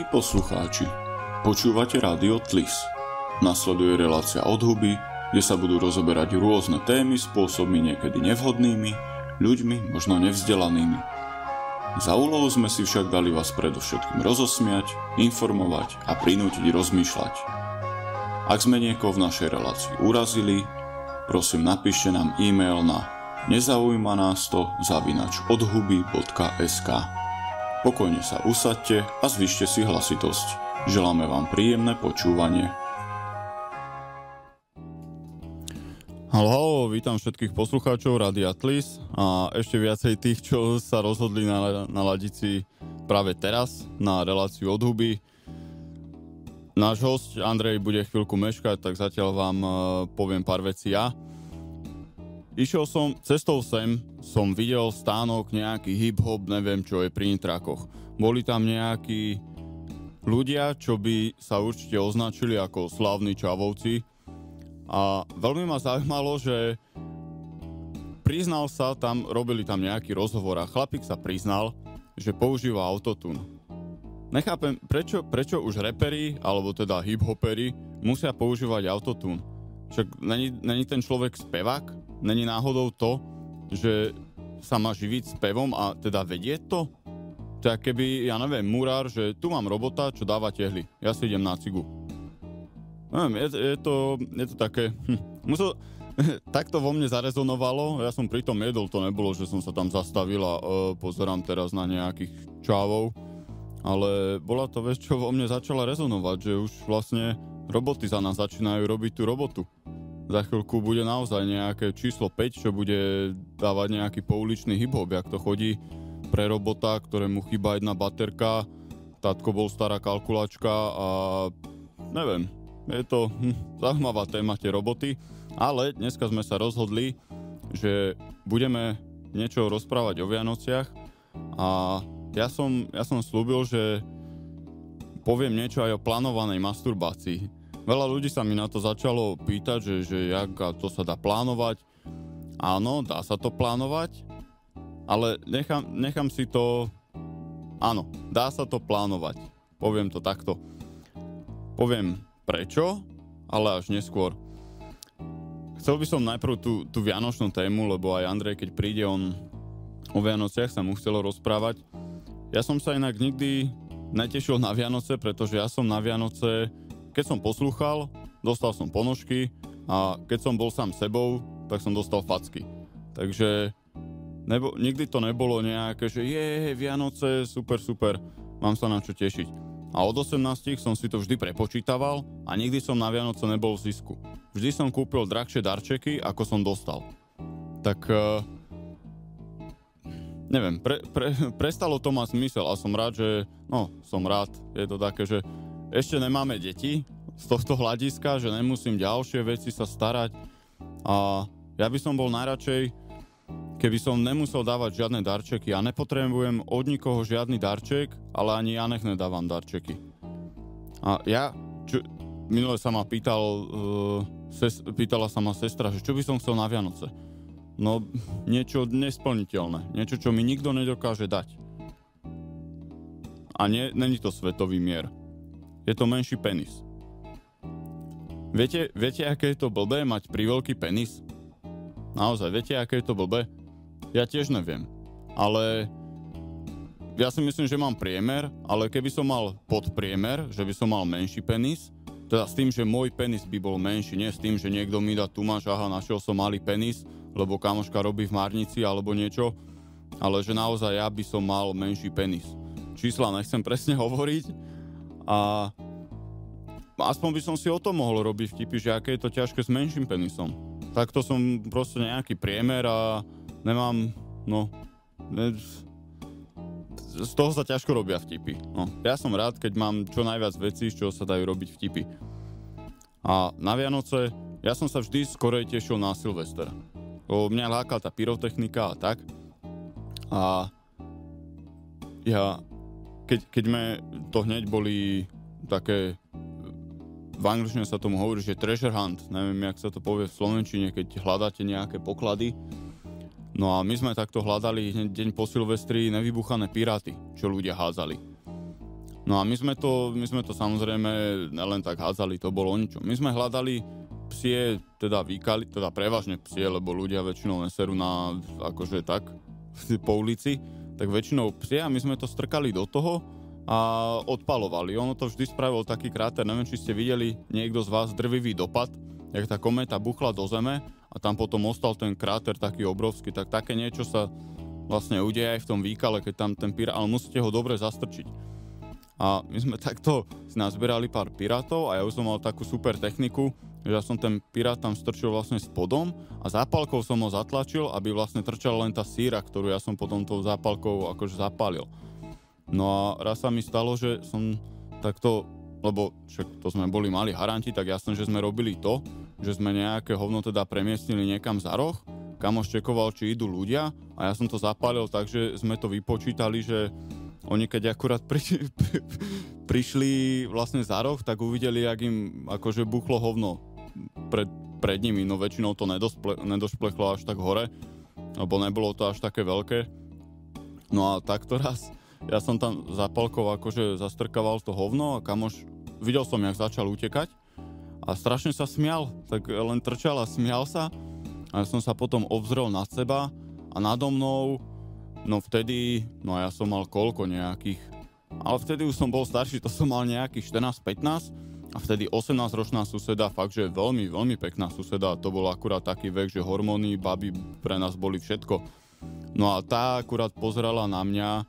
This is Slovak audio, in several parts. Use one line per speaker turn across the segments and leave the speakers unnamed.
Milí poslucháči, počúvate Rádio Tlis. Nasleduje relácia Od huby, kde sa budú rozoberať rôzne témy spôsobmi niekedy nevhodnými, ľuďmi možno nevzdelanými. Za úlohu sme si však dali vás predovšetkým rozosmiať, informovať a prinútiť rozmýšľať. Ak sme niekoho v našej relácii urazili, prosím napíšte nám e-mail na nezaujímanásto@odhuby.sk. Pokojne sa usaďte a zvyšte si hlasitosť. Želáme vám príjemné počúvanie.
Haló, vítam všetkých poslucháčov Rádia Tlis a ešte viacej tých, čo sa rozhodli naladiť si práve teraz na reláciu Od huby. Náš host Andrej bude chvíľku meškať, tak zatiaľ vám poviem pár vecí ja. Išiel som, cestou sem som videl stánok nejaký hip-hop, neviem čo je pri Nitrakoch. Boli tam nejakí ľudia, čo by sa určite označili ako slávni čavovci. A veľmi ma zaujímalo, že priznal sa tam, robili tam nejaký rozhovor a chlapík sa priznal, že používa autotune. Nechápem, prečo už reperi, alebo teda hip-hoperi musia používať autotune. Však není ten človek spevák? Není náhodou to, že sa má živiť spevom a teda vedieť to? Tak keby, ja neviem, murár, že tu mám robota, čo dáva tehly. Ja si idem na cigu. Neviem, je to také... Takto vo mne zarezonovalo. Ja som pritom jedol, to nebolo, že som sa tam zastavil a pozerám teraz na nejakých čávov. Ale bola to vec, čo vo mne začala rezonovať, že už vlastne roboty za nás začínajú robiť tú robotu. Za chvíľku bude naozaj nejaké číslo 5, čo bude dávať nejaký pouličný hip-hop, jak to chodí pre robota, ktorému chýba jedna baterka, tatko bol stará kalkulačka a neviem, je to zaujímavá téma tie roboty, ale dneska sme sa rozhodli, že budeme niečo rozprávať o Vianociach a ja som slúbil, že poviem niečo aj o plánovanej masturbácii. Veľa ľudí sa mi na to začalo pýtať, že jak to sa dá plánovať. Áno, dá sa to plánovať, ale nechám si to... Áno, dá sa to plánovať. Poviem to takto. Poviem prečo, ale až neskôr. Chcel by som najprv tú vianočnú tému, lebo aj Andrej, keď príde, on o Vianociach sa mu chcelo rozprávať. Ja som sa inak nikdy netešil na Vianoce, pretože ja som na Vianoce... Keď som poslúchal, dostal som ponožky a keď som bol sám sebou, tak som dostal facky. Takže nikdy to nebolo nejaké, že Vianoce, super, mám sa na čo tešiť. A od 18 som si to vždy prepočítaval a nikdy som na Vianoce nebol v zisku. Vždy som kúpil drahšie darčeky, ako som dostal. Tak neviem, prestalo to mať zmysel a som rád, je to také, že ešte nemáme deti z tohto hľadiska, že nemusím ďalšie veci sa starať a ja by som bol najradšej, keby som nemusel dávať žiadne darčeky. Ja nepotrebujem od nikoho žiadny darček, ale ani ja nech nedávam darčeky. A minule sa ma pýtala sa ma sestra, že čo by som chcel na Vianoce. No niečo nesplniteľné, niečo, čo mi nikto nedokáže dať. A není to svetový mier. Je to menší penis. Viete, aké je to blbé mať priveľký penis? Naozaj, viete, aké je to blbé? Ja tiež neviem. Ale ja si myslím, že mám priemer, ale keby som mal podpriemer, že by som mal menší penis, teda s tým, že môj penis by bol menší, nie s tým, že niekto mi dá tu máš, našiel som malý penis, lebo kamoška robí v Marnici alebo niečo, ale že naozaj ja by som mal menší penis. Čísla nechcem presne hovoriť, a aspoň by som si o tom mohol robiť vtipy, že aké je to ťažké s menším penisom. Takto som proste nejaký priemer a nemám, z toho sa ťažko robia vtipy. Ja som rád, keď mám čo najviac vecí, z čoho sa dajú robiť vtipy. A na Vianoce, ja som sa vždy skorej tešil na Silvester. Mňa lákala tá pyrotechnika a tak. A Keď sme to hneď boli také, v angličtine sa tomu hovorí, že treasure hunt, neviem, jak sa to povie v slovenčine, keď hľadáte nejaké poklady. No a my sme takto hľadali hneď deň po Silvestri nevybuchané piráty, čo ľudia hádzali. No a my sme to samozrejme len tak hádzali, to bolo ničo. My sme hľadali psie, teda výkali, teda prevažne psie, lebo ľudia väčšinou neserú na, akože tak, po ulici, tak väčšinou psie a my sme to strkali do toho a odpalovali. Ono to vždy spravilo taký kráter, neviem, či ste videli niekto z vás drvivý dopad, jak tá kométa buchla do zeme a tam potom ostal ten kráter taký obrovský, tak také niečo sa vlastne udeje aj v tom výkale, keď tam ten pirát, ale musíte ho dobre zastrčiť. A my sme takto si nazbierali pár pirátov a ja už som mal takú super techniku, že ja som ten pirát tam strčil vlastne spodom a zápalkou som ho zatlačil, aby vlastne trčala len tá síra, ktorú ja som potom tou zápalkou akože zapálil. No a raz sa mi stalo, že som takto, lebo však to sme boli mali haranti, tak jasné, že sme robili to, že sme nejaké hovno teda premiestnili niekam za roh, kam ščekoval, či idú ľudia a ja som to zapálil tak, že sme to vypočítali, že oni keď akurát prišli vlastne za roh, tak uvideli, jak im akože buchlo hovno pred nimi, no väčšinou to nedošplechlo až tak hore, lebo nebolo to až také veľké. No a takto raz, ja som tam zápalkou akože zastrkával to hovno a kamoš, videl som, jak začal utekať a strašne sa smial, tak len trčal a smial sa a ja som sa potom obzrel nad seba a nado mnou, no vtedy, no ja som mal koľko nejakých, ale vtedy už som bol starší, to som mal nejakých 14-15 a vtedy 18-ročná suseda, fakt, že veľmi, veľmi pekná suseda, to bol akurát taký vek, že hormóny, baby pre nás boli všetko. No a tá akurát pozerala na mňa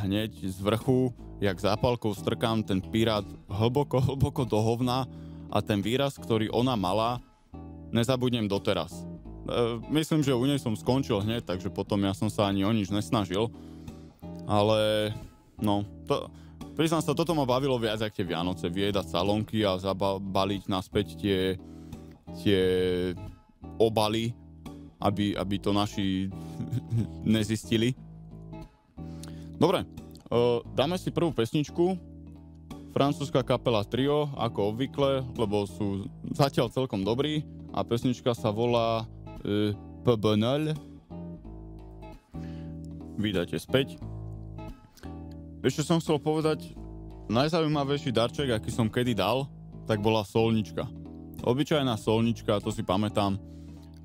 hneď z vrchu, jak zápalkou strkám ten pirát hlboko, hlboko do hovna a ten výraz, ktorý ona mala, nezabudnem doteraz. Myslím, že u nej som skončil hneď, takže potom ja som sa ani o nič nesnažil. Ale, no, priznám sa, toto ma bavilo viac ako tie Vianoce. Vyjedať salónky a zabaliť naspäť tie obaly, aby to naši nezistili. Dobre, dáme si prvú pesničku. Francúzska kapela Trio, ako obvykle, lebo sú zatiaľ celkom dobrí. A pesnička sa volá P-Bonol. Vítajte späť. Ešte som chcel povedať, najzaujímavejší darček, aký som kedy dal, tak bola solnička. Obyčajná solnička, to si pamätám.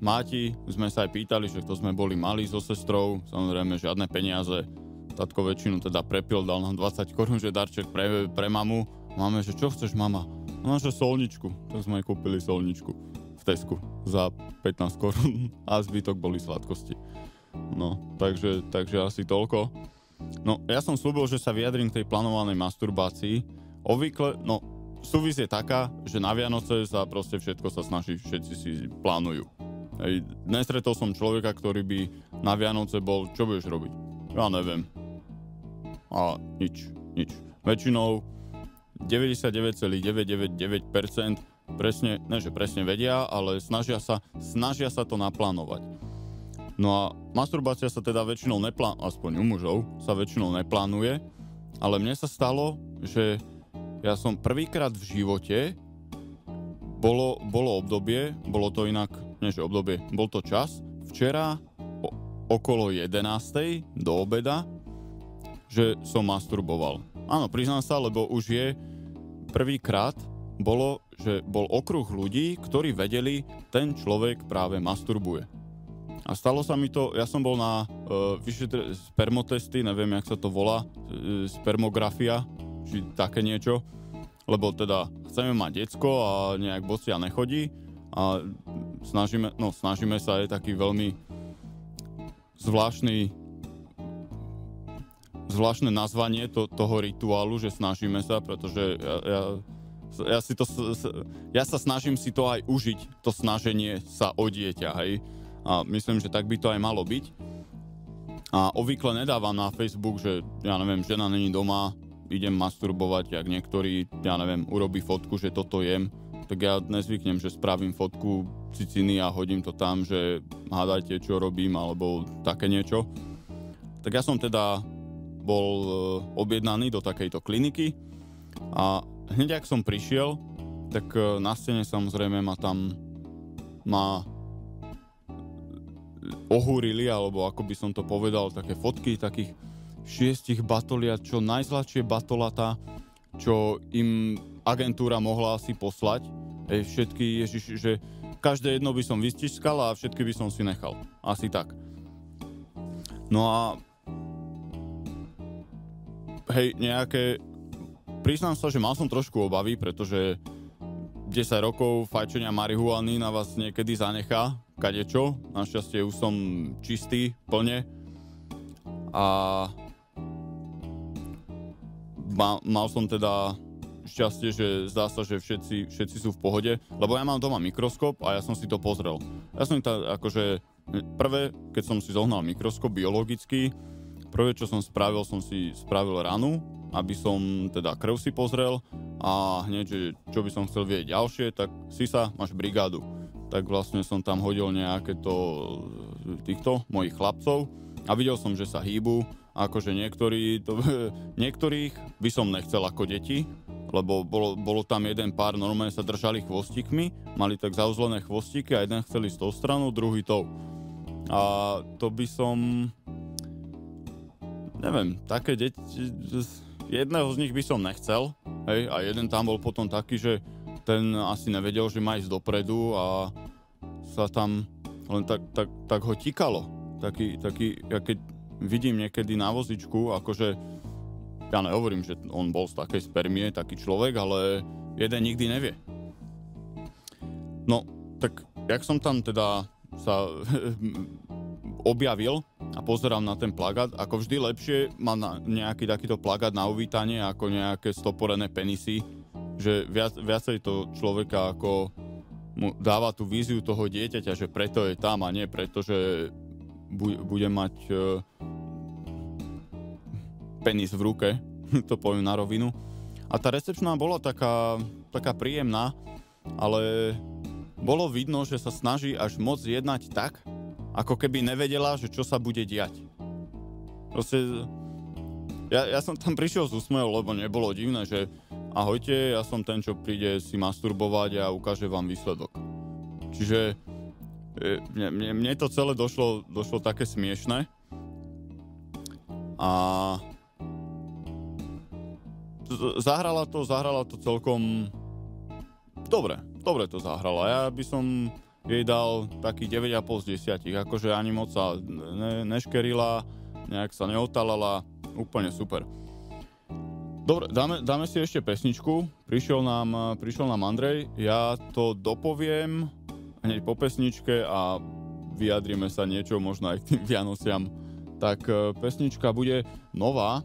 Máti, sme sa aj pýtali, že to sme boli mali so sestrou, samozrejme žiadne peniaze. Tatko väčšinu teda prepil, dal nám 20 korún, že darček pre mamu. Máme, že čo chceš, mama? No, že solničku. Tak sme aj kúpili solničku Tesku za 15 korún a zbytok boli sladkosti. No, takže asi toľko. No, ja som slúbil, že sa vyjadrím k tej plánovanej masturbácii. Obvykle, no, súvis je taká, že na Vianoce sa proste všetko sa snaží, všetci si plánujú. Nestretol som človeka, ktorý by na Vianoce bol, čo budeš robiť? Ja neviem. A nič. Väčšinou 99,999% presne, ne že presne vedia, ale snažia sa to naplánovať. No a masturbácia sa teda väčšinou aspoň u mužov sa väčšinou neplánuje, ale mne sa stalo, že ja som prvýkrát v živote bolo obdobie, bolo to inak, nie že obdobie, bol to čas, včera okolo 11:00 do obeda, že som masturboval. Áno, priznám sa, lebo už je prvýkrát bolo, že bol okruh ľudí, ktorí vedeli, ten človek práve masturbuje. A stalo sa mi to, ja som bol na spermotesty, neviem, jak sa to volá, spermografia, či také niečo, lebo teda chceme mať decko a nejak bocia nechodí a snažíme sa, je taký veľmi zvláštne nazvanie toho rituálu, že snažíme sa, pretože ja sa snažím si to aj užiť, to snaženie sa o dieťa, hej. A myslím, že tak by to aj malo byť. A obvykle nedávam na Facebook, že ja neviem, žena není doma, idem masturbovať, jak niektorí, ja neviem, urobí fotku, že toto jem. Tak ja nezvyknem, že spravím fotku ciciny a hodím to tam, že hádajte, čo robím, alebo také niečo. Tak ja som teda bol objednaný do takejto kliniky a hneď ak som prišiel, tak na stene samozrejme ma ohúrili, alebo ako by som to povedal, také fotky takých 6 batoliat, čo najzladšie batolatá, čo im agentúra mohla asi poslať. Všetky, Ježiš, že každé jedno by som vystiskal a všetky by som si nechal. Asi tak. No a priznám sa, že mal som trošku obavy, pretože 10 rokov fajčenia marihuany na vás niekedy zanechá kadečo. Našťastie už som čistý plne. A mal som teda šťastie, že zdá sa, že všetci sú v pohode, lebo ja mám doma mikroskop a ja som si to pozrel. Ja som akože prvé, keď som si zohnal mikroskop biologický, prvé, čo som si spravil ranu, aby som teda krv si pozrel a hneď, že čo by som chcel vedieť ďalšie, tak Sisa, máš brigádu. Tak vlastne som tam hodil nejaké týchto mojich chlapcov a videl som, že sa hýbu, akože niektorých by som nechcel ako deti, lebo bolo tam jeden pár, normálne sa držali chvostíkmi, mali tak zauzlené chvostíky a jeden chcel ísť tou stranu, druhý tou. A to by som... Neviem, také deti... Jedného z nich by som nechcel, hej, a jeden tam bol potom taký, že ten asi nevedel, že má ísť dopredu a sa tam len tak ho tikalo. Taký, ja keď vidím niekedy na vozičku, akože ja nehovorím, že on bol z takej spermie, taký človek, ale jeden nikdy nevie. No, tak jak som tam teda sa objavil a pozerám na ten plagát, ako vždy lepšie má nejaký takýto plagát na uvítanie ako nejaké stoporené penisy, že viacej to človeka ako mu dáva tú víziu toho dieťaťa, že preto je tam a nie preto, že bude mať penis v ruke, to poviem na rovinu. A tá recepčná bola taká príjemná, ale bolo vidno, že sa snaží až moc jednať tak, ako keby nevedela, že čo sa bude diať. Proste, ja som tam prišiel z úsmevom, lebo nebolo divné, že ahojte, ja som ten, čo príde si masturbovať a ukáže vám výsledok. Čiže mne to celé došlo také smiešné. A zahrala to celkom dobre to zahrala. Ja by som jej dal taký 9,5 z 10. Akože ani moc sa neškerila, nejak sa neotalala, úplne super. Dobre, dáme si ešte pesničku. Prišiel nám Andrej, ja to dopoviem hneď po pesničke a vyjadrime sa niečo možno aj k tým Vianociam. Tak pesnička bude nová,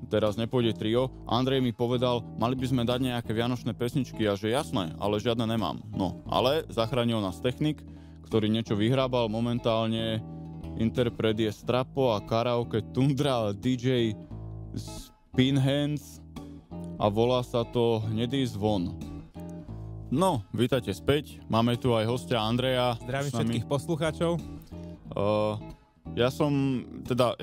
teraz nepôjde trio. Andrej mi povedal, mali by sme dať nejaké vianočné pesničky a že jasné, ale žiadne nemám. No, ale zachránil nás technik, ktorý niečo vyhrábal momentálne. Interpret je Strapo a karaoke Tundra DJ Spinhands a volá sa to Hnedý zvon. No, vítajte späť. Máme tu aj hostia Andreja.
Zdravím všetkých poslucháčov.
Ja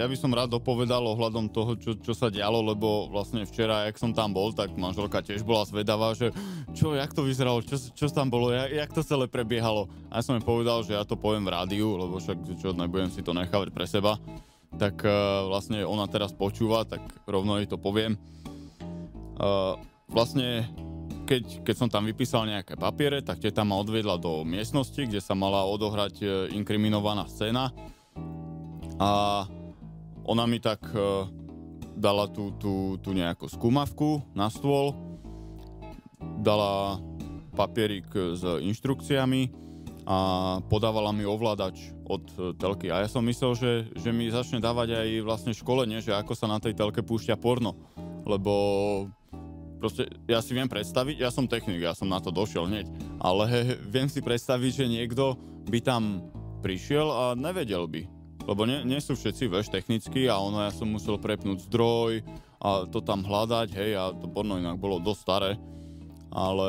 by som rád dopovedal ohľadom toho, čo sa dialo, lebo vlastne včera, jak som tam bol, tak manželka tiež bola zvedavá, že jak to vyzeralo, čo tam bolo, jak to celé prebiehalo. A ja som jej povedal, že ja to poviem v rádiu, lebo však nebudem si to nechávať pre seba. Tak vlastne ona teraz počúva, tak rovno jej to poviem. Vlastne, keď som tam vypísal nejaké papiere, tak teta ma odviedla do miestnosti, kde sa mala odohrať inkriminovaná scéna. A ona mi tak dala tú nejakú skúmavku na stôl, dala papierik s inštrukciami a podávala mi ovládač od telky. A ja som myslel, že mi začne dávať aj vlastne školenie, že ako sa na tej telke púšťa porno. Lebo proste ja si viem predstaviť, ja som technik, ja som na to došiel hneď, ale viem si predstaviť, že niekto by tam prišiel a nevedel by. Lebo nie sú všetci technicky a ja som musel prepnúť zdroj a to tam hľadať, hej, a to porno inak bolo dosť staré, ale...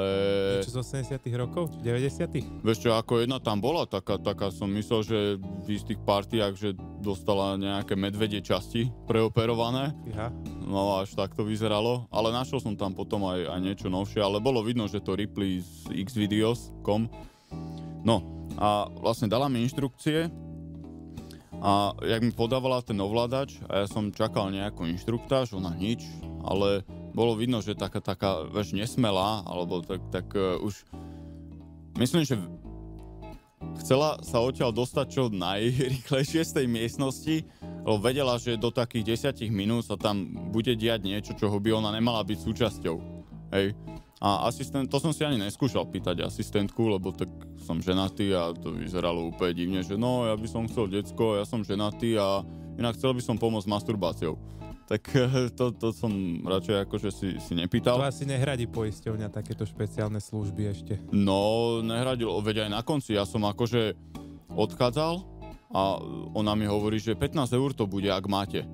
Čo z 80 rokov? 90
Vieš čo, ako jedna tam bola, taká som myslel, že v istých partiách, že dostala nejaké medvedie časti preoperované.
Aha.
No až tak to vyzeralo, ale našiel som tam potom aj niečo novšie, ale bolo vidno, že to Ripley z xvideos.com. No a vlastne dala mi inštrukcie. A jak mi podávala ten ovládač a ja som čakal nejakú inštruktáž, ona nič, ale bolo vidno, že taká vieš, nesmelá, alebo tak už myslím, že chcela sa odtiaľ dostať čo najrýchlejšie z tej miestnosti, lebo vedela, že do takých 10 minút sa tam bude diať niečo, čoho by ona nemala byť súčasťou. Hej. A to som si ani neskúšal pýtať asistentku, lebo tak som ženatý a to vyzeralo úplne divne, že no, ja by som chcel decko, ja som ženatý a inak chcel by som pomôcť s masturbáciou. Tak to som radšej akože si nepýtal.
To asi nehradí poisťovňa takéto špeciálne služby ešte.
No, nehradil, veď aj na konci. Ja som akože odchádzal a ona mi hovorí, že 15 eur to bude, ak máte.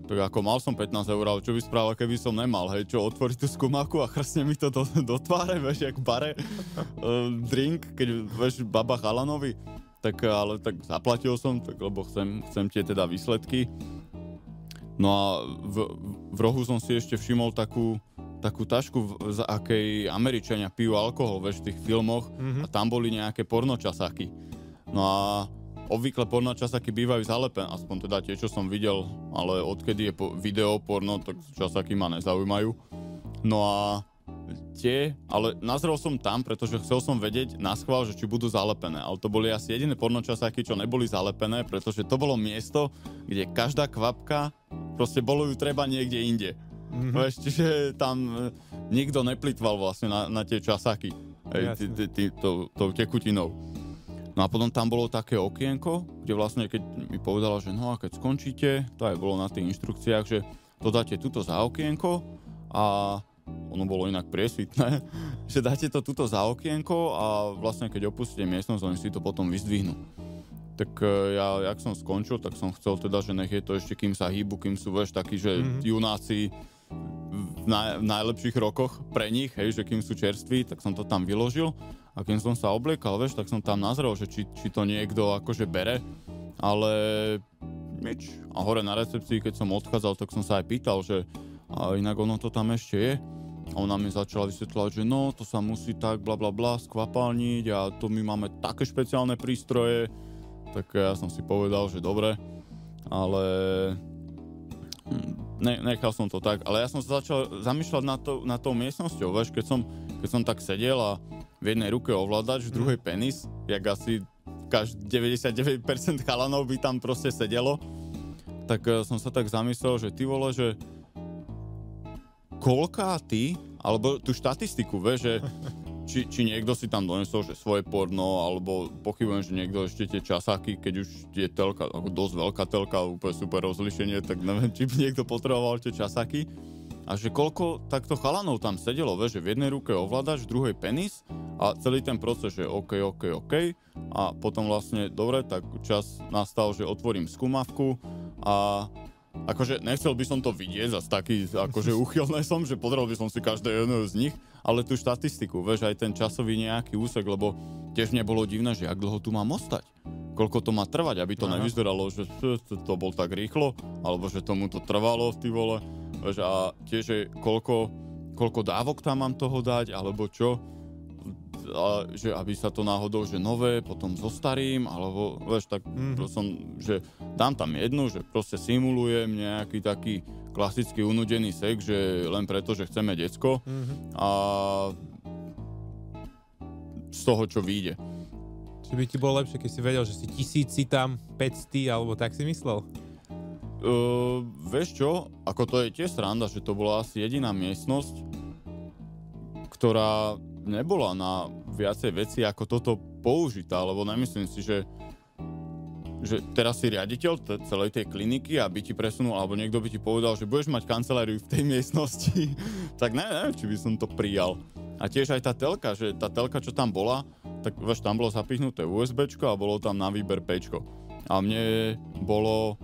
Tak ako mal som 15 eur, ale čo by spravil, keby som nemal, hej, čo, otvoriť tú skúmaku a chrstne mi to do tváre, vieš, jak v bare, drink, keď, vieš, baba chalanovi, tak, ale tak zaplatil som, tak, lebo chcem tie teda výsledky. No a v rohu som si ešte všimol takú tašku, za akej Američania pijú alkohol, vieš, v tých filmoch, a tam boli nejaké pornočasáky. No a obvykle pornočasáky bývajú zalepené, aspoň teda tie, čo som videl, ale odkedy je video porno, tak časáky ma nezaujímajú. No a ale nazrel som tam, pretože chcel som vedieť naschvál, že či budú zalepené. Ale to boli asi jediné pornočasáky, čo neboli zalepené, pretože to bolo miesto, kde každá kvapka, proste bolo ju treba niekde inde. Čiže tam nikto neplitval vlastne na tie časáky, tou tekutinou. No a potom tam bolo také okienko, kde vlastne keď mi povedala, že no a keď skončíte, to aj bolo na tých inštrukciách, že to dáte tuto za okienko a ono bolo inak priesvitné, že dáte to tuto za okienko a vlastne keď opustíte miestnosť, oni si to potom vyzdvihnú. Tak ja, jak som skončil, tak som chcel teda, že nech je to ešte, kým sa hýbu, kým sú, vieš, takí, že junáci v najlepších rokoch pre nich, hej, že kým sú čerství, tak som to tam vyložil a keď som sa obliekal, vieš, tak som tam nazrel, že či to niekto akože bere, ale nič. A hore na recepcii, keď som odchádzal, tak som sa aj pýtal, že a inak ono to tam ešte je. A ona mi začala vysvetľovať, že no, to sa musí tak blablabla skvapalniť a to my máme také špeciálne prístroje. Tak ja som si povedal, že dobre, ale nechal som to tak. Ale ja som sa začal zamýšľať nad tou miestnosťou, vieš, keď som tak sedel a v jednej ruke ovládač, v druhej penis, jak asi 99% chalanov by tam proste sedelo, tak som sa tak zamyslel, že ty vole, že koľká ty, alebo tú štatistiku, vieš, že či niekto si tam donesol, že svoje porno, alebo pochybujem, že niekto ešte tie časáky, keď už je telka, ako dosť veľká telka, úplne super rozlišenie, tak neviem, či by niekto potreboval tie časáky. A že koľko takto chalanov tam sedelo, vieš, že v jednej ruke ovládač, v druhej penis a celý ten proces, že OK. A potom vlastne, dobre, tak čas nastal, že otvorím skúmavku a akože nechcel by som to vidieť, zase taký akože uchylné som, že potreboval by som si každé jedného z nich, ale tú štatistiku, vieš, aj ten časový nejaký úsek, lebo tiež mne bolo divné, že jak dlho tu mám ostať. Koľko to má trvať, aby to nevyzeralo, že to bol tak rýchlo, alebo že tomu to trvalo, ty vole, vieš, a tiež, že koľko dávok tam mám toho dať, alebo čo, a že aby sa to náhodou, že nové, potom so starým, alebo vieš, tak som, že dám tam jednu, že proste simulujem nejaký taký klasický unudený sex, že len preto, že chceme decko a z toho, čo vyjde.
Či by ti bolo lepšie, keď si vedel, že si 1000 tam, 500, alebo tak si myslel?
Vieš čo, ako to je tiež sranda, že to bola asi jediná miestnosť, ktorá nebola na viacej veci ako toto použitá, lebo nemyslím si, že teraz si riaditeľ celej tej kliniky, aby ti presunul, alebo niekto by ti povedal, že budeš mať kanceláriu v tej miestnosti, tak neviem, či by som to prijal. A tiež aj tá telka, že tá telka, čo tam bola, tak vieš, tam bolo zapíchnuté USBčko a bolo tam na výber Pčko. A mne bolo...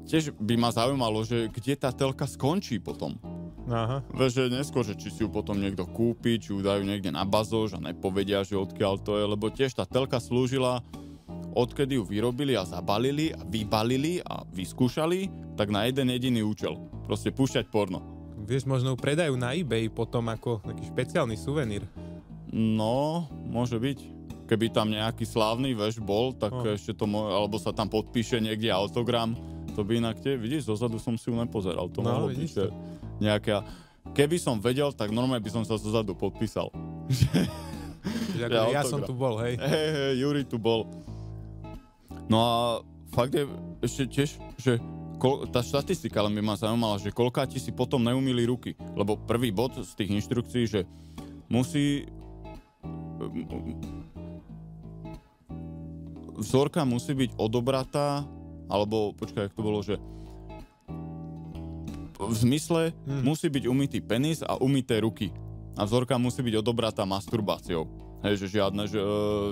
Tiež by ma zaujímalo, že kde tá telka skončí potom.
Aha.
Vieš, že neskôr, že či si ju potom niekto kúpi, či ju dajú niekde na bazoš a nepovedia, že odkiaľ to je, lebo tiež tá telka slúžila, odkedy ju vyrobili a zabalili a vybalili a vyskúšali, tak na jeden jediný účel. Proste púšťať porno.
Vieš, možno ju predajú na eBay potom ako taký špeciálny suvenír.
No, môže byť. Keby tam nejaký slávny, vieš, bol, tak ešte to alebo sa tam podpíše niekde autogram, to by inak vidíš, zozadu som si ju nepozeral. To
No,
mohlo byť,
vidíš
že nejaká... Keby som vedel, tak normálne by som sa zozadu podpísal.
Ja som tu bol, hej.
Hej, Juri tu bol. No a fakt je ešte tiež, že tá štatistika len by ma zaujímala, že koľkáti si potom neumýli ruky. Lebo prvý bod z tých inštrukcií, že vzorka musí byť odobratá, alebo počkaj, jak to bolo, že v zmysle musí byť umytý penis a umyté ruky. A vzorka musí byť odobratá masturbáciou. Hej, že žiadne, že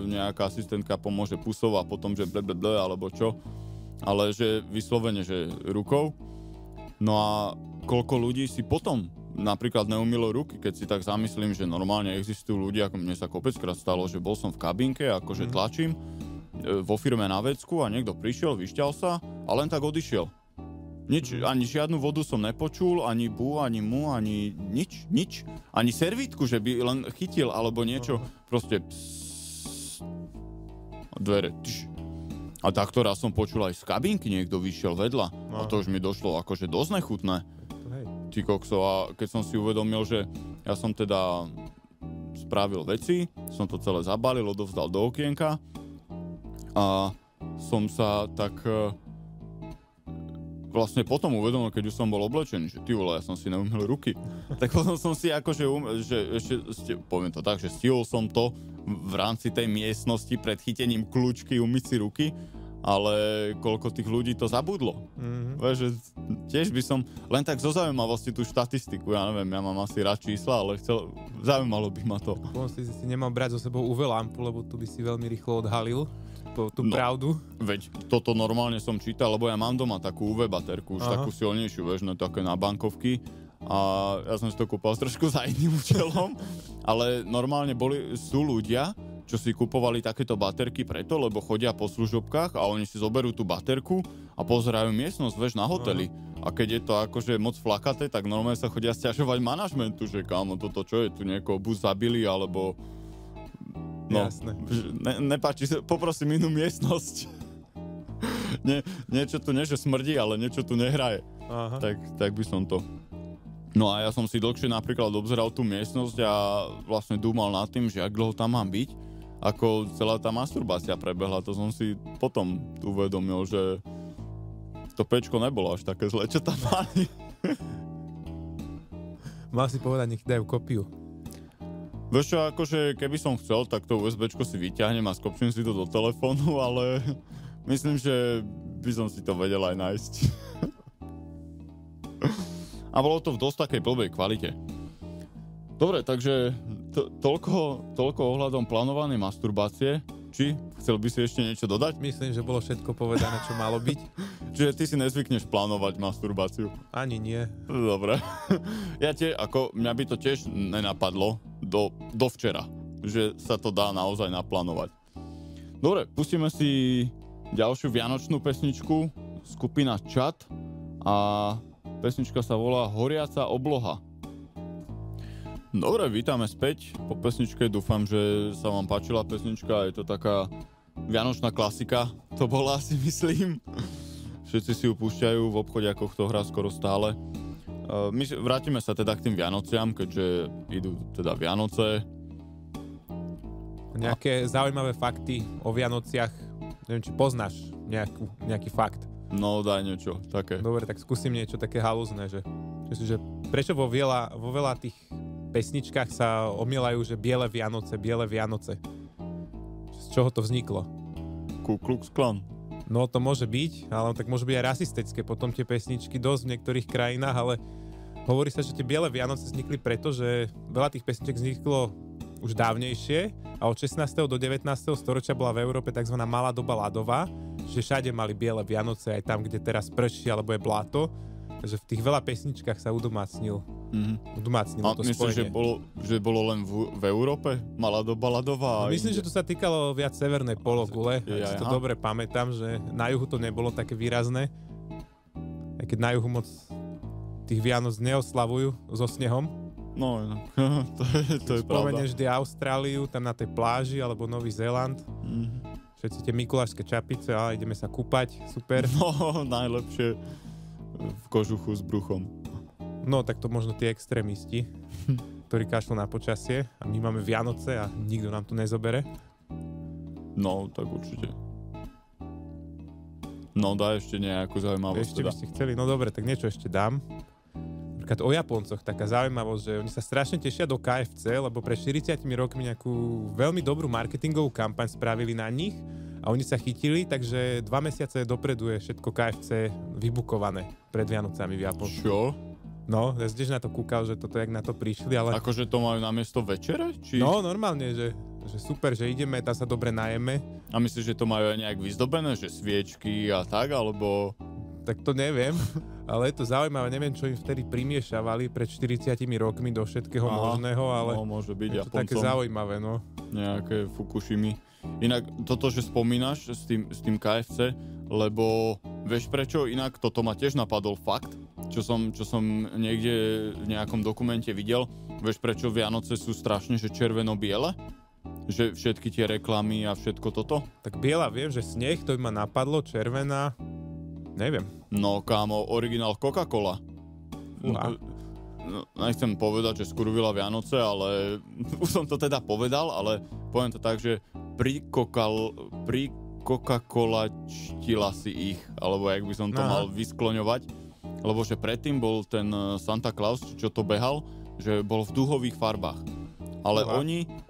nejaká asistentka pomôže pusou a potom, že blablabla, alebo čo. Ale že vyslovene, že rukou. No a koľko ľudí si potom napríklad neumylo ruky, keď si tak zamyslím, že normálne existujú ľudia, ako mne sa kopeckrát stalo, že bol som v kabínke, akože tlačím vo firme na vecku a niekto prišiel, vyšťal sa a len tak odišiel. Ani žiadnu vodu som nepočul, ani bu, ani mu, ani nič. Ani servítku, že by len chytil, alebo niečo. Proste dvere. A takto raz som počul aj z kabínky, niekto vyšiel vedľa. A to už mi došlo akože dosť nechutné. Ty kokso, a keď som si uvedomil, že ja som teda spravil veci, som to celé zabalil, odovzdal do okienka a som sa tak... vlastne potom uvedomil, keď už som bol oblečený, že ty vole, ja som si neumyl ruky. Tak potom som si akože, poviem to tak, že stihol som to v rámci tej miestnosti pred chytením kľúčky umyť si ruky, ale koľko tých ľudí to zabudlo. Že tiež by som, len tak zo zaujímavosti tú štatistiku, ja neviem, ja mám asi rád čísla, ale zaujímalo by ma to.
Potom si nemal brať so sebou UV lampu, lebo tu by si veľmi rýchlo odhalil tú pravdu.
Veď toto normálne som čítal, lebo ja mám doma takú UV baterku, už takú silnejšiu, vieš, také na bankovky. A ja som si to kúpal trošku za iným účelom, ale normálne sú ľudia, čo si kupovali takéto baterky preto, lebo chodia po služobkách a oni si zoberú tú baterku a pozerajú miestnosť, vieš, na hoteli. A keď je to akože moc flakaté, tak normálne sa chodia sťažovať manažmentu, že kámo, toto čo je, tu niekoho buď zabili, alebo... No, nepáči sa, poprosím inú miestnosť. Niečo tu nie, že smrdí, ale niečo tu nehraje. Tak by som to... No a ja som si dlhšie napríklad obzeral tú miestnosť a vlastne dúmal nad tým, že ak dlho tam mám byť, ako celá tá masturbácia prebehla. To som si potom uvedomil, že to pečko nebolo až také zle, čo tam mali.
Mal si povedať, nech dajú kopiu.
Vieš čo, akože keby som chcel, tak to USBčko si vyťahnem a skopčím si to do telefónu, ale myslím, že by som si to vedel aj nájsť. A bolo to v dosť takej blbej kvalite. Dobre, takže toľko ohľadom plánovanej masturbácie. Či chcel by si ešte niečo dodať?
Myslím, že bolo všetko povedané, čo malo byť.
Čiže ty si nezvykneš plánovať masturbáciu?
Ani nie.
Dobre. Mňa by to tiež nenapadlo do včera, že sa to dá naozaj naplánovať. Dobre, pustíme si ďalšiu vianočnú pesničku, skupina Chat a pesnička sa volá Horiaca obloha. Dobre, vítame späť po pesničke, dúfam, že sa vám páčila pesnička, je to taká vianočná klasika, to bola si myslím. Všetci si ju púšťajú, v obchodiakoch to hrá skoro stále. Vrátime sa teda k tým Vianociam, keďže idú teda Vianoce.
Nejaké zaujímavé fakty o Vianociach, neviem, či poznáš nejaký fakt.
No, daj niečo také.
Dobre, tak skúsim niečo také halúzne, že prečo vo veľa tých pesničkách sa omielajú, že biele Vianoce. Z čoho to vzniklo?
Ku Klux Klan.
No to môže byť, ale tak môže byť aj rasistické potom tie pesničky dosť v niektorých krajinách, ale hovorí sa, že tie biele Vianoce vznikli preto, že veľa tých pesničiek vzniklo už dávnejšie a od 16. do 19. storočia bola v Európe tzv. Malá doba ľadová, že všade mali biele Vianoce, aj tam, kde teraz prší alebo je bláto. Takže v tých veľa pesničkách sa udomácnilo to
myslíš,
spojenie.
že bolo len v Európe? Malá doba ľadová?
No, myslím, že to sa týkalo viac severnej pologule. Ak si to dobre pamätám, že na juhu to nebolo také výrazné. Aj keď na juhu moc tých Vianoc neoslavujú so snehom.
No, to je pravda.
Spomenieš vždy Austráliu, tam na tej pláži, alebo Nový Zéland. Všetci tie mikulášske čapice, a ideme sa kúpať, super.
No, najlepšie v kožuchu s bruchom.
No, tak to možno tí extrémisti, ktorí kašľú na počasie a my máme Vianoce a nikto nám tu nezobere.
No, tak určite. No, daj ešte nejakú zaujímavosť.
Ešte by ste chceli, no dobre, tak niečo ešte dám. Napríklad o Japoncoch, taká zaujímavosť, že oni sa strašne tešia do KFC, lebo pred 40 rokmi nejakú veľmi dobrú marketingovú kampaň spravili na nich a oni sa chytili, takže 2 mesiace dopredu je všetko KFC vybukované pred Vianocami v Japonsku.
Čo?
No, ja tiež na to kúkal, že toto jak na to prišli, ale...
Akože to majú namiesto večere? Či...
No, normálne, že super, že ideme, tam sa dobre najeme.
A myslíš, že to majú aj nejak vyzdobené, že sviečky a tak, alebo...
Tak to neviem, ale je to zaujímavé, neviem, čo im vtedy primiešavali pred 40 rokmi do všetkého možného, ale
no, môže byť
je to také zaujímavé, no.
Nejaké Fukushimy. Inak toto, že spomínaš s tým KFC, lebo vieš prečo, inak toto ma tiež napadol fakt, čo som niekde v nejakom dokumente videl, vieš prečo Vianoce sú strašne, že červeno-biele? Že všetky tie reklamy a všetko toto?
Tak biela viem, že sneh, to by ma napadlo, červená, neviem.
No kámo, originál Coca-Cola. Nechcem povedať, že skurvila Vianoce, ale už som to teda povedal, ale poviem to tak, že pri Coca-Cola čtila si ich, alebo jak by som to mal vyskloňovať, lebo že predtým bol ten Santa Claus, čo to behal, že bol v duhových farbách. Ale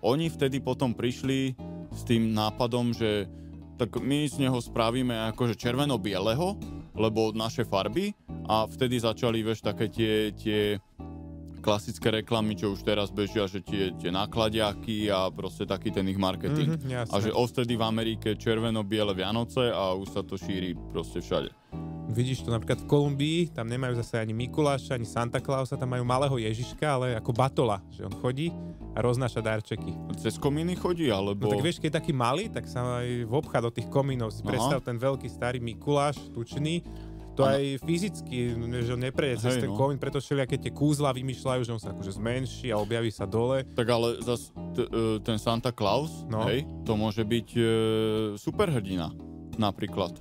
oni vtedy potom prišli s tým nápadom, že tak my z neho spravíme akože červeno-bieleho, lebo naše farby, a vtedy začali, vieš, také tie klasické reklamy, čo už teraz bežia, že tie nákladiaky a proste taký ten ich marketing. A že odtedy v Amerike červeno-biele Vianoce a už sa to šíri proste všade.
Vidíš to napríklad v Kolumbii, tam nemajú zase ani Mikuláša, ani Santa Clausa, tam majú malého Ježiška, ale ako batola, že on chodí a roznáša darčeky.
Cez komíny chodí, alebo...
No tak vieš, keď je taký malý, tak sa aj vobchá do tých komínov. Si predstav ten veľký starý Mikuláš, tučný, to aj fyzicky, že on neprejde cez ten komín, preto všelijaké tie kúzla vymýšľajú, že on sa akože zmenší a objaví sa dole.
Tak ale zas ten Santa Claus, hej, to môže byť superhrdina, napríklad.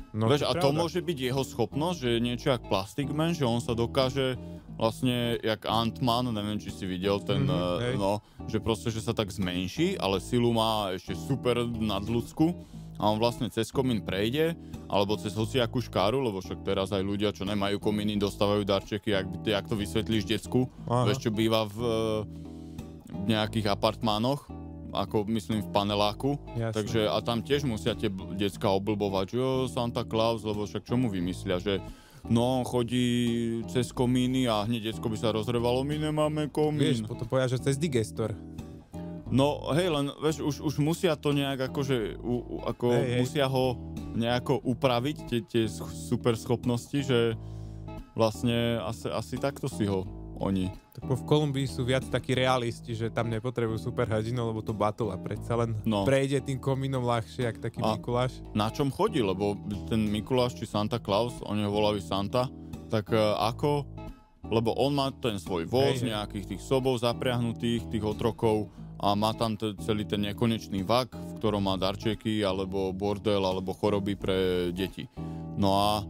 No,
vieš, a to môže byť jeho schopnosť, že niečo jak Plastic Man, že on sa dokáže vlastne jak Ant-Man, neviem, či si videl ten, že proste, že sa tak zmenší, ale silu má ešte super nadľudskú a on vlastne cez komín prejde, alebo cez hociakú škáru, lebo však teraz aj ľudia, čo nemajú komíny, dostávajú darčeky, jak to vysvetlíš decku, vieš, čo býva v nejakých apartmánoch, ako myslím v paneláku. Jasne. Takže a tam tiež musia tie decka oblbovať, že Santa Claus, lebo však čo mu vymyslia, že no, chodí cez komíny a hneď decko by sa rozrevalo, my nemáme komín.
Vieš, potom povedia, že cez digestor.
No, hej, len vieš, už musia to nejak akože, musia ho nejako upraviť, tie super schopnosti, že vlastne asi takto si ho oni.
Tak v Kolumbii sú viac takí realisti, že tam nepotrebujú superhrdinov, lebo to batola predsa len prejde tým komínom ľahšie, jak taký Mikuláš.
Na čom chodí? Lebo ten Mikuláš či Santa Claus, oni ho volajú Santa, tak ako? Lebo on má ten svoj voz, nejakých tých sobov zapriahnutých, tých otrokov a má tam celý ten nekonečný vak, v ktorom má darčeky, alebo bordel, alebo choroby pre deti. No a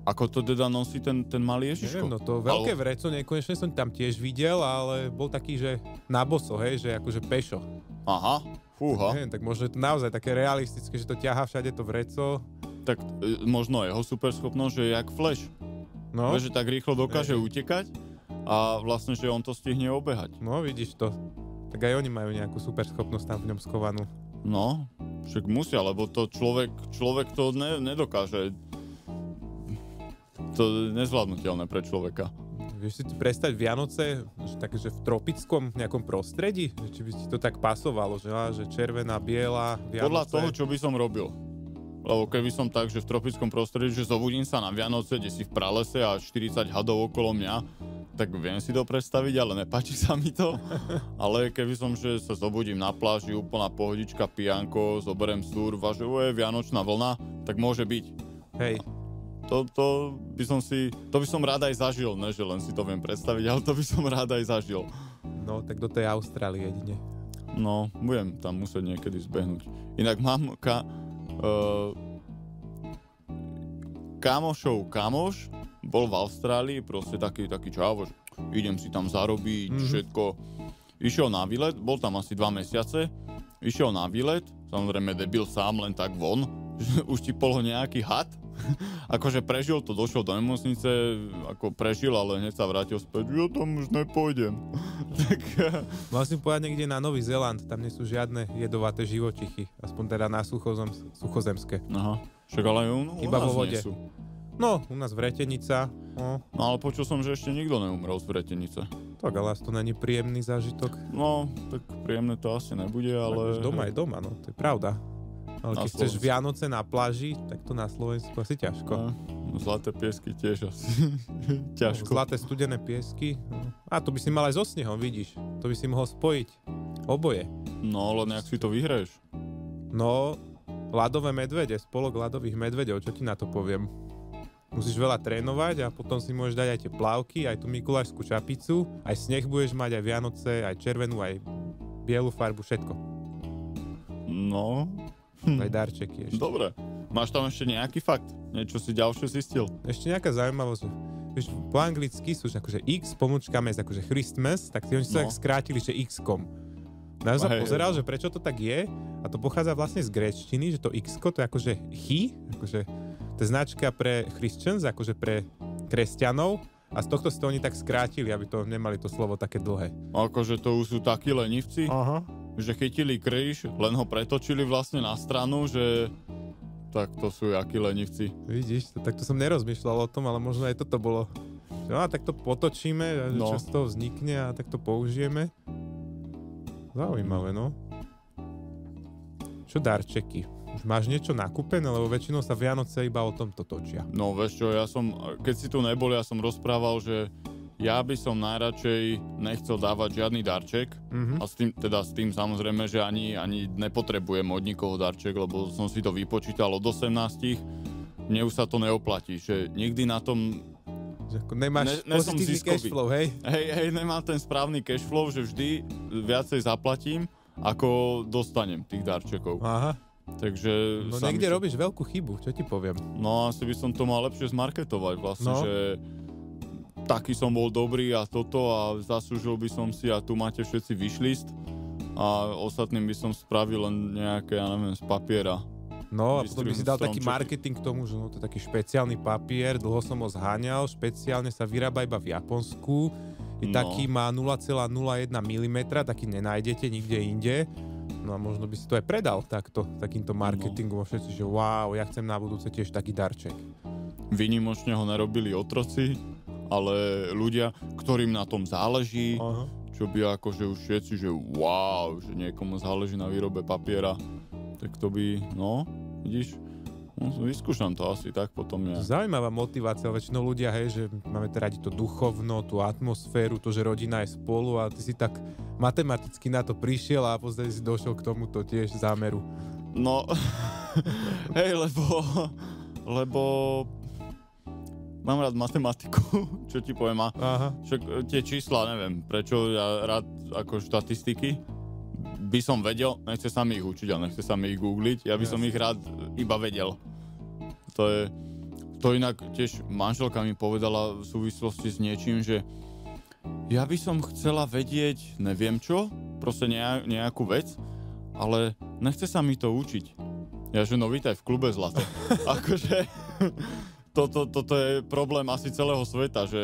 ako to teda nosí ten malý Ježiško?
Neviem, no to veľké vreco nekonečne som tam tiež videl, ale bol taký, že na boso, hej, že akože pešo.
Aha, fúha.
Neviem, tak možno je to naozaj také realistické, že to ťahá všade to vreco.
Tak možno jeho superschopnosť, že je jak Flash. No. Že tak rýchlo dokáže utekať a vlastne, že on to stihne obehať.
No, vidíš to. Tak aj oni majú nejakú superschopnosť tam v ňom skovanú.
No, však musia, lebo to človek to nedokáže. To je nezvládnutelné pre človeka.
Vieš si predstaviť Vianoce že v tropickom nejakom prostredí? Že či by ti to tak pasovalo, že červená, biela, Vianoce?
Podľa toho, čo by som robil. Lebo keby som tak, že v tropickom prostredí, že zobudím sa na Vianoce, kde si v pralese a 40 hadov okolo mňa, tak viem si to predstaviť, ale nepáči sa mi to. Ale keby som, že sa zobudím na pláži, úplná pohodička, pijanko, zoberiem surf a že je vianočná vlna, tak môže byť.
Hej.
To by som rád aj zažil, ne, že len si to viem predstaviť, ale to by som rád aj zažil.
No, tak do tej Austrálie jedine.
No, budem tam musieť niekedy zbehnúť. Inak mám kamoš bol v Austrálii, proste taký čávoš, idem si tam zarobiť, všetko. Išiel na výlet, bol tam asi 2 mesiace, išiel na výlet, samozrejme debil sám len tak von, už ti pol nejaký had, akože prežil to, došiel do nemocnice, ako prežil, ale hneď sa vrátil späť, ja tam už nepôjdem. Tak...
Mal si povedať niekde na Nový Zéland, tam nie sú žiadne jedovaté živočichy, aspoň teda na suchozemské.
Aha, však ale u
iba
nás
vo vode.
nie sú.
No, u nás vretenica.
No ale počul som, že ešte nikto neumrel z vretenice.
Tak, ale to není príjemný zážitok.
No, tak príjemné to asi nebude, ale...
Tak doma je doma, no, to je pravda. Ale keď chceš Vianoce na pláži, tak to na Slovensku asi ťažko.
No, zlaté piesky tiež asi ťažko.
Zlaté studené piesky. No. A to by si mal aj so snehom, vidíš. To by si mohol spojiť. Oboje.
No, len jak si to vyhraješ.
No, ľadové medvede, spolok ľadových medvedov, čo ti na to poviem? Musíš veľa trénovať a potom si môžeš dať aj tie plavky, aj tú mikulášskú čapicu, aj sneh budeš mať, aj Vianoce, aj červenú, aj bielu farbu, všetko.
No.
Aj darčeky ešte.
Dobre. Máš tam ešte nejaký fakt? Niečo si ďalšie zistil?
Ešte nejaká zaujímavosť. Vieš, po anglicky sú akože X pomôčka mes, akože Christmas, tak oni sa tak skrátili, že X-kom. Ja som sa pozeral, že prečo to tak je, a to pochádza vlastne z gréčtiny, že to X-ko to je akože chy, akože to je značka pre Christians, akože pre kresťanov, a z tohto si to oni tak skrátili, aby to nemali to slovo také dlhé.
Akože to už sú takí lenivci, že chytili kríž, len ho pretočili vlastne na stranu, že tak to sú jakí lenivci.
Vidíš, takto som nerozmýšľal o tom, ale možno aj toto bolo. No a tak to potočíme, čo z toho vznikne a tak to použijeme. Zaujímavé, no. Čo darčeky? Už máš niečo nakúpené, lebo väčšinou sa Vianoce iba o tomto točia.
No vieš čo, keď si tu nebol, ja som rozprával, že ja by som najradšej nechcel dávať žiadny darček a s tým samozrejme, že ani nepotrebujem od nikoho darček, lebo som si to vypočítal od 18, mne už sa to neoplatí, že nikdy na tom
nemáš pozitívny cashflow, hej?
Hej, nemám ten správny cashflow, že vždy viacej zaplatím, ako dostanem tých darčekov.
Aha.
Takže...
No niekde robíš veľkú chybu, čo ti poviem?
No asi by som to mal lepšie zmarketovať vlastne, že taký som bol dobrý a toto a zaslúžil by som si a tu máte všetci wishlist a ostatným by som spravil len nejaké, ja neviem, z papiera.
No a potom by si dal taký marketing k tomu, že no to je taký špeciálny papier, dlho som ho zháňal, špeciálne sa vyrába iba v Japonsku, taký má 0,01 mm, taký nenájdete nikde inde. No a možno by si to aj predal takýmto marketingom, všetci, že wow, ja chcem na budúce tiež taký darček.
Výnimočne ho nerobili otroci, ale ľudia, ktorým na tom záleží, čo by akože už všetci, že wow, že niekomu záleží na výrobe papiera, tak to by, no, vidíš, vyskúšam to asi tak potom ja.
Zaujímavá motivácia, väčšinou ľudia, hej, že máme radi to duchovno, tú atmosféru, to, že rodina je spolu a ty si tak matematicky na to prišiel a pozdaj si došiel k tomuto tiež zámeru.
No, hej, lebo mám rád matematiku, čo ti poviem, však tie čísla, neviem, prečo ja rád ako štatistiky, by som vedel, nechce sa mi ich učiť a nechce sa mi ich googliť, ja by som ich rád iba vedel. To inak tiež manželka mi povedala v súvislosti s niečím, že ja by som chcela vedieť, neviem čo, proste nejakú vec, ale nechce sa mi to učiť. Ja že no vítaj v klube zlaté. Akože toto je problém asi celého sveta, že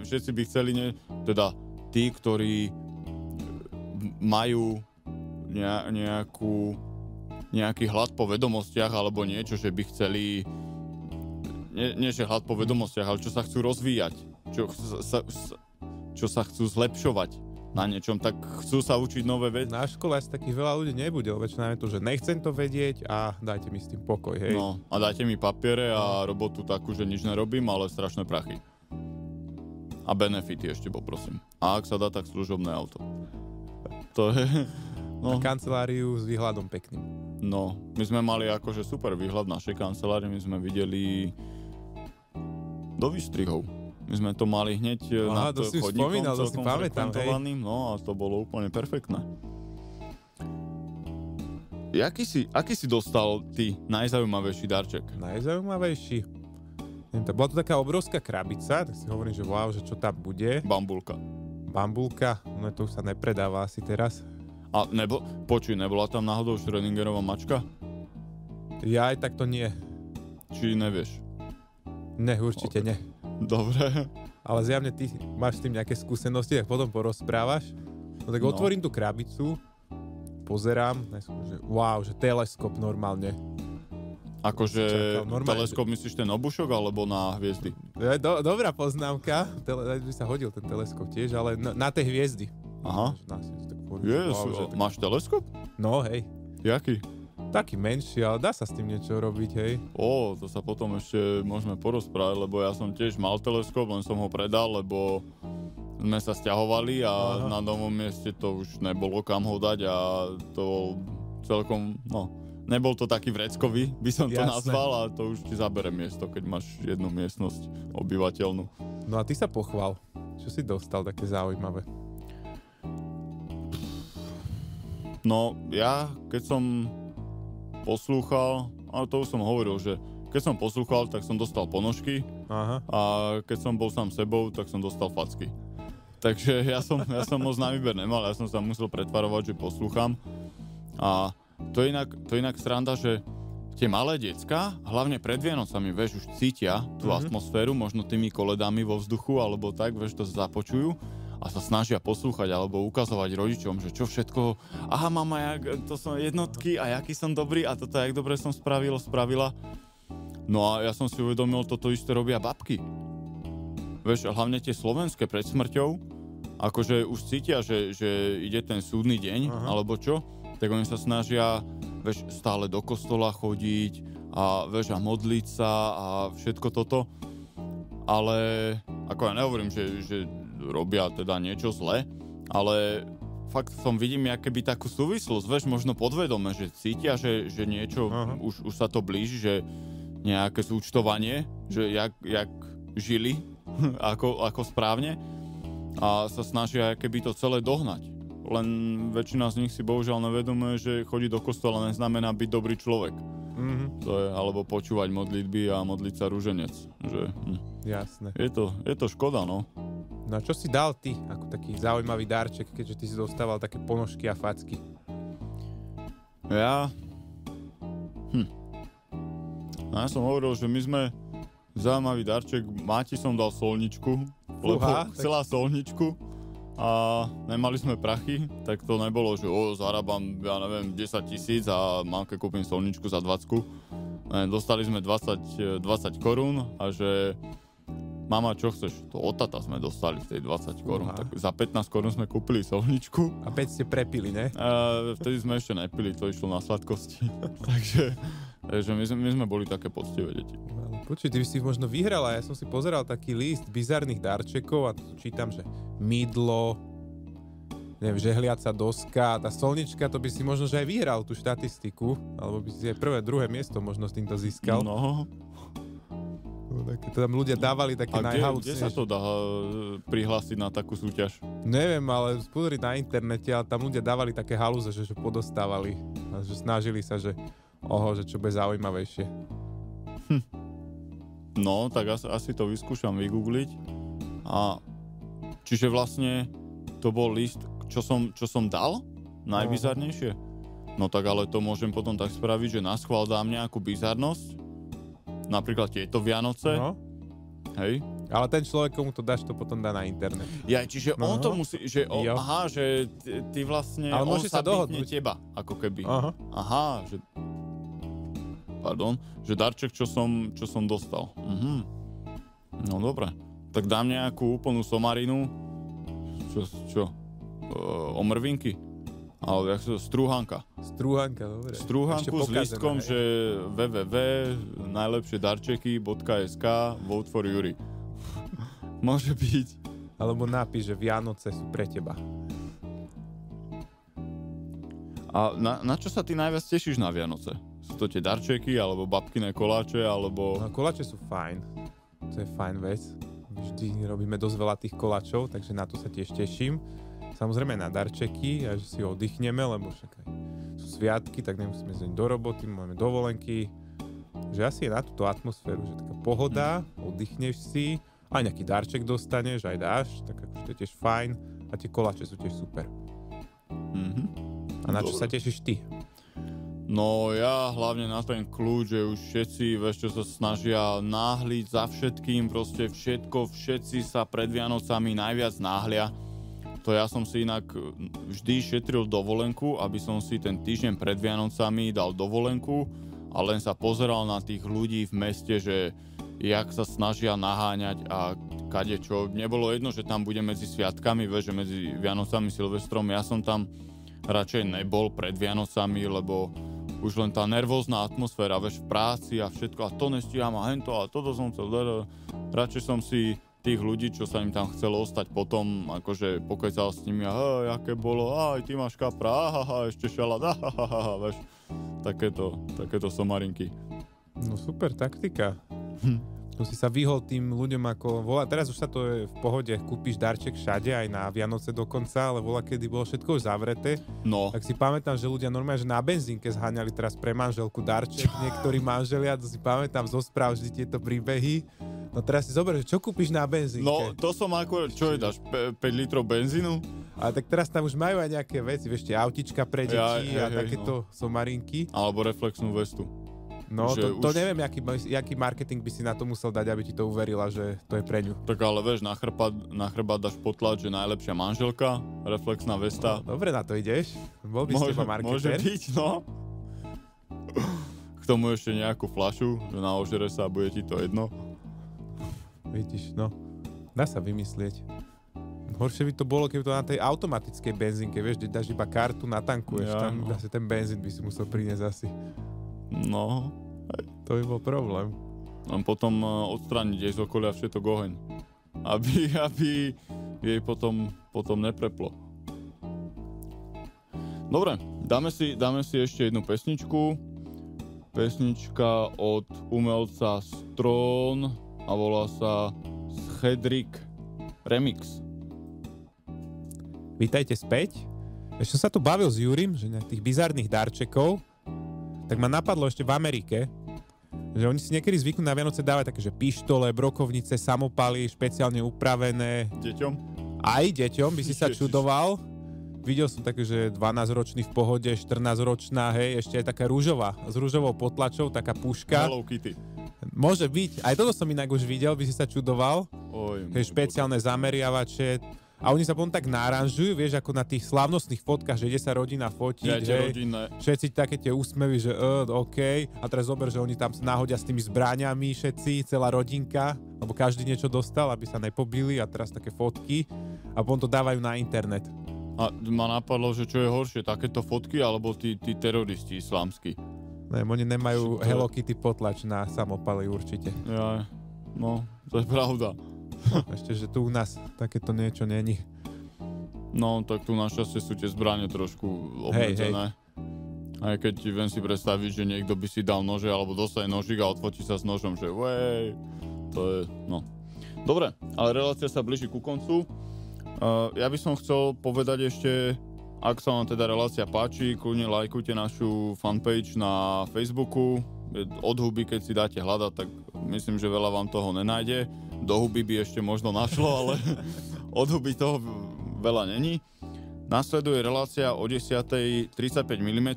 všetci by chceli, teda tí, ktorí majú nejaký hlad po vedomostiach alebo niečo, že by chceli nie že hlad po vedomostiach, ale čo sa chcú rozvíjať, čo sa chcú zlepšovať na niečom, tak chcú sa učiť nové veci.
Na škole asi takých veľa ľudí nebude, väčšinou je to, že nechcem to vedieť a dajte mi s tým pokoj, hej.
No, a dajte mi papiere a robotu takú, že nič nerobím, ale strašné prachy. A benefity ešte poprosím. A ak sa dá, tak služobné auto. To je...
No. A kanceláriu s výhľadom pekným.
No, my sme mali akože super výhľad našej kancelárie, my sme videli do výstrihov. My sme to mali hneď nad chodníkom,
spomínal,
celkom frekventovaným, no a to bolo úplne perfektné. Aký si dostal ty najzaujímavejší darček?
Najzaujímavejší? Bola to taká obrovská krabica, tak si hovorím, že wow, že čo tam bude. Bambulka, no to už sa nepredáva asi teraz.
A nebola tam náhodou Schrödingerová mačka?
Ja aj tak to nie.
Či nevieš?
Ne, určite nie.
Dobre.
Ale zjavne ty máš s tým nejaké skúsenosti, tak potom porozprávaš. No tak otvorím tú krabicu, pozerám, že wow, že teleskop normálne.
Akože teleskop myslíš ten obušok alebo na hviezdy?
Dobrá poznámka, by sa hodil ten teleskop tiež, ale na tej hviezdy.
Aha. Máš teleskop?
No hej.
Jaký?
Taký menší, ale dá sa s tým niečo robiť, hej.
To sa potom ešte môžeme porozprávať, lebo ja som tiež mal teleskop, len som ho predal, lebo sme sa sťahovali a na novom mieste to už nebolo kam ho dať a to celkom, nebol to taký vreckový, by som to nazval, a to už ti zabere miesto, keď máš jednu miestnosť obyvateľnú.
No a ty sa pochvál. Čo si dostal také zaujímavé?
No, ja keď som poslúchal, ale to už som hovoril, že keď som poslúchal, tak som dostal ponožky.
Aha.
A keď som bol sám sebou, tak som dostal facky. Takže ja som moc na výber nemal, ja som sa musel pretvarovať, že poslúcham. A to je inak sranda, že tie malé decká, hlavne pred Vianocami, už cítia tú atmosféru, možno tými koledami vo vzduchu, alebo tak, to započujú a sa snažia poslúchať alebo ukazovať rodičom, že čo všetko, aha mama, to som jednotky a jaký som dobrý a toto jak dobre som spravila. No a ja som si uvedomil, toto isté robia babky. Hlavne tie slovenské pred smrťou, akože už cítia, že ide ten súdny deň, alebo čo, tak oni sa snažia, stále do kostola chodiť a modliť sa a všetko toto. Ale, ako ja nehovorím, že robia teda niečo zle, ale fakt vidím akoby takú súvislosť, možno podvedome, že cítia, že niečo, už sa to blíži, že nejaké zúčtovanie, že jak žili, ako správne a sa snažia keby to celé dohnať. Len väčšina z nich si bohužiaľ nevedomuje, že chodiť do kostola neznamená byť dobrý človek. To je, alebo počúvať modlitby a modliť sa ruženec.
Jasné.
Je to škoda, no.
No a čo si dal ty ako taký zaujímavý darček, keďže ty si dostával také ponožky a facky?
Ja som hovoril, že my sme zaujímavý darček, Máti som dal solničku, lebo chcela solničku a nemali sme prachy, tak to nebolo, že zarábam, ja neviem, 10 000 a mamke kúpim solničku za 20. Dostali sme 20 korún a že mama, čo chceš? To od tata sme dostali v tej 20 korún. Tak za 15 korún sme kúpili solničku.
A 5 ste prepili, ne?
Vtedy sme ešte nepili, to išlo na sladkosti. Takže my sme boli také poctivé deti.
Počuj, ty by si možno vyhral, a ja som si pozeral taký list bizarných darčekov a tu čítam, že mydlo, neviem, žehliaca doska, tá solnička, to by si možno že aj vyhral tú štatistiku, alebo by si aj prvé, druhé miesto možno s týmto získal.
No.
To tam ľudia dávali také najhalúcnejšie.
Kde sa to dá prihlásiť na takú súťaž?
Neviem, ale pozri na internete, ale tam ľudia dávali také halúze, že podostávali. A že snažili sa, že čo bude zaujímavejšie.
No, tak asi to vyskúšam vygoogliť. A čiže vlastne to bol list, čo som dal? Najbizarnejšie? No tak ale to môžem potom tak spraviť, že naschvál dám nejakú bizarnosť. Napríklad tieto Vianoce. No. Hej.
Ale ten človek, komu to dáš, to potom dá na internet.
Čiže on to musí, že že ty vlastne,
ale
on sa
dohodnúť
teba, ako keby. Že darček, čo som dostal. No dobre. Tak dám nejakú úplnú somarinu. Čo? Omrvinky? Ale jak sa to? Strúhanka.
Strúhanka, dobre.
Strúhanku s lístkom, že www.najlepšiedarčeky.sk Vote for Yuri. Môže byť.
Alebo napíš, že Vianoce sú pre teba.
A na čo sa ty najviac tešíš na Vianoce? Sú to tie darčeky, alebo babkine koláče, alebo...
No, koláče sú fajn. To je fajn vec. Vždy robíme dosť veľa tých koláčov, takže na to sa tiež teším. Samozrejme na darčeky a že si oddychneme, lebo však aj sú sviatky, tak nemusíme ísť do roboty, máme dovolenky. Že asi je na túto atmosféru, že taká pohoda, oddychneš si, aj nejaký darček dostaneš, aj dáš, tak akože to je tiež fajn a tie koláče sú tiež super. A na čo sa tešíš ty?
No ja hlavne na ten kľúč, že už všetci, vieš, čo sa snažia náhliť za všetkým, proste všetci sa pred Vianocami najviac náhlia. To ja som si inak vždy šetril dovolenku, aby som si ten týždeň pred Vianocami dal dovolenku a len sa pozeral na tých ľudí v meste, že jak sa snažia naháňať a kadečo. Nebolo jedno, že tam bude medzi sviatkami, vieš, že medzi Vianocami, Silvestrom. Ja som tam radšej nebol pred Vianocami, lebo už len tá nervózna atmosféra, vieš, v práci a všetko, a to nestíham a hento a toto som chcel. Radšej som si tých ľudí, čo sa im tam chcelo ostať potom, akože pokecal s nimi a aké bolo, aj ty máš kapra, ešte šalát, vieš, takéto somarinky.
No super taktika. Tu si sa vyhol tým ľuďom ako volá. Teraz už sa to je v pohode, kúpiš darček všade, aj na Vianoce dokonca, ale volá, kedy bolo všetko už zavreté.
No.
Tak si pamätám, že ľudia normálne, že na benzínke zháňali teraz pre manželku darček, niektorí manželia, to si pamätám zo správ vždy tieto príbehy. No teraz si zober, že čo kúpiš na benzínke?
No, to som ako, čo je, dáš 5 litrov benzínu?
A tak teraz tam už majú aj nejaké veci, vieš, tie autička pre deti a takéto somarinky.
Alebo reflexnú vestu.
No, to neviem, jaký marketing by si na to musel dať, aby ti to uverila, že to je pre ňu.
Tak ale vieš, na chrbát dáš potlač, že najlepšia manželka, reflexná vesta.
No, dobre na to ideš. Bol by z teba marketér.
Môže byť, no. K tomu ešte nejakú fľašu, že na ožere sa, bude ti to jedno.
Vidíš, no. Dá sa vymyslieť. Horšie by to bolo, keby to na tej automatickej benzínke, vieš, kde dáš iba kartu, natankuješ, tam asi ten benzín by si musel priniesť asi.
No.
To by bol problém.
Len potom odstrániť jej z okolia všetok oheň. Aby jej potom nepreplo. Dobre, dáme si ešte jednu pesničku. Pesnička od umelca Stron a volá sa Schedrick Remix.
Vítajte späť. Ešte som sa tu bavil s Jurim, že na tých bizarných darčekov, tak ma napadlo ešte v Amerike, že oni si niekedy zvyknú na Vianoce dávať také, že pištole, brokovnice, samopaly, špeciálne upravené.
Deťom?
Aj deťom, by si sa čudoval. Videl som také, že 12-ročný v pohode, 14-ročná, hej, ešte aj taká rúžová, s rúžovou potlačou, taká puška.
Hello Kitty.
Môže byť, aj toto som inak už videl, by si sa čudoval. Hej, špeciálne zameriavače. A oni sa potom tak naranžujú, vieš, ako na tých slávnostných fotkách, že ide sa rodina fotiť, všetci také tie úsmevy, že OK. A teraz zober, že oni tam sa náhodia s tými zbraňami všetci, celá rodinka, lebo každý niečo dostal, aby sa nepobili a teraz také fotky a potom to dávajú na internet.
A ma napadlo, že čo je horšie, takéto fotky alebo tí teroristi islámski?
Ne, oni nemajú Hello Kitty potlač na samopaly určite.
Ja, no, to je pravda.
Ešte, že tu u nás takéto niečo není.
No, tak tu našťastie sú tie zbrane trošku obmedzené. Aj keď viem si predstaviť, že niekto by si dal nože alebo dostane nožík a odfotí sa s nožom, že to je, no. Dobre, ale relácia sa blíži ku koncu. Ja by som chcel povedať ešte, ak sa vám teda relácia páči, kľudne lajkujte našu fanpage na Facebooku. Od huby, keď si dáte hľadať, tak myslím, že veľa vám toho nenájde. Do huby by ešte možno našlo, ale od huby toho veľa není. Nasleduje relácia o 10:35 mm,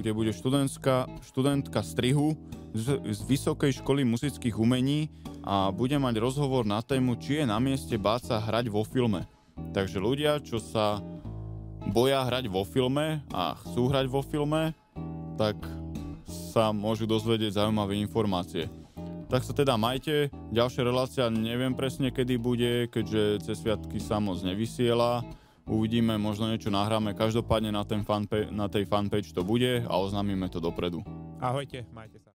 kde bude študentka strihu z Vysokej školy muzických umení a bude mať rozhovor na tému, či je na mieste báť sa hrať vo filme. Takže ľudia, čo sa boja hrať vo filme a chcú hrať vo filme, tak sa môžu dozvedieť zaujímavé informácie. Tak sa teda majte, ďalšia relácia neviem presne kedy bude, keďže cez sviatky sa moc nevysiela. Uvidíme, možno niečo nahráme, každopádne na tej fanpage to bude a oznámime to dopredu.
Ahojte, majte sa.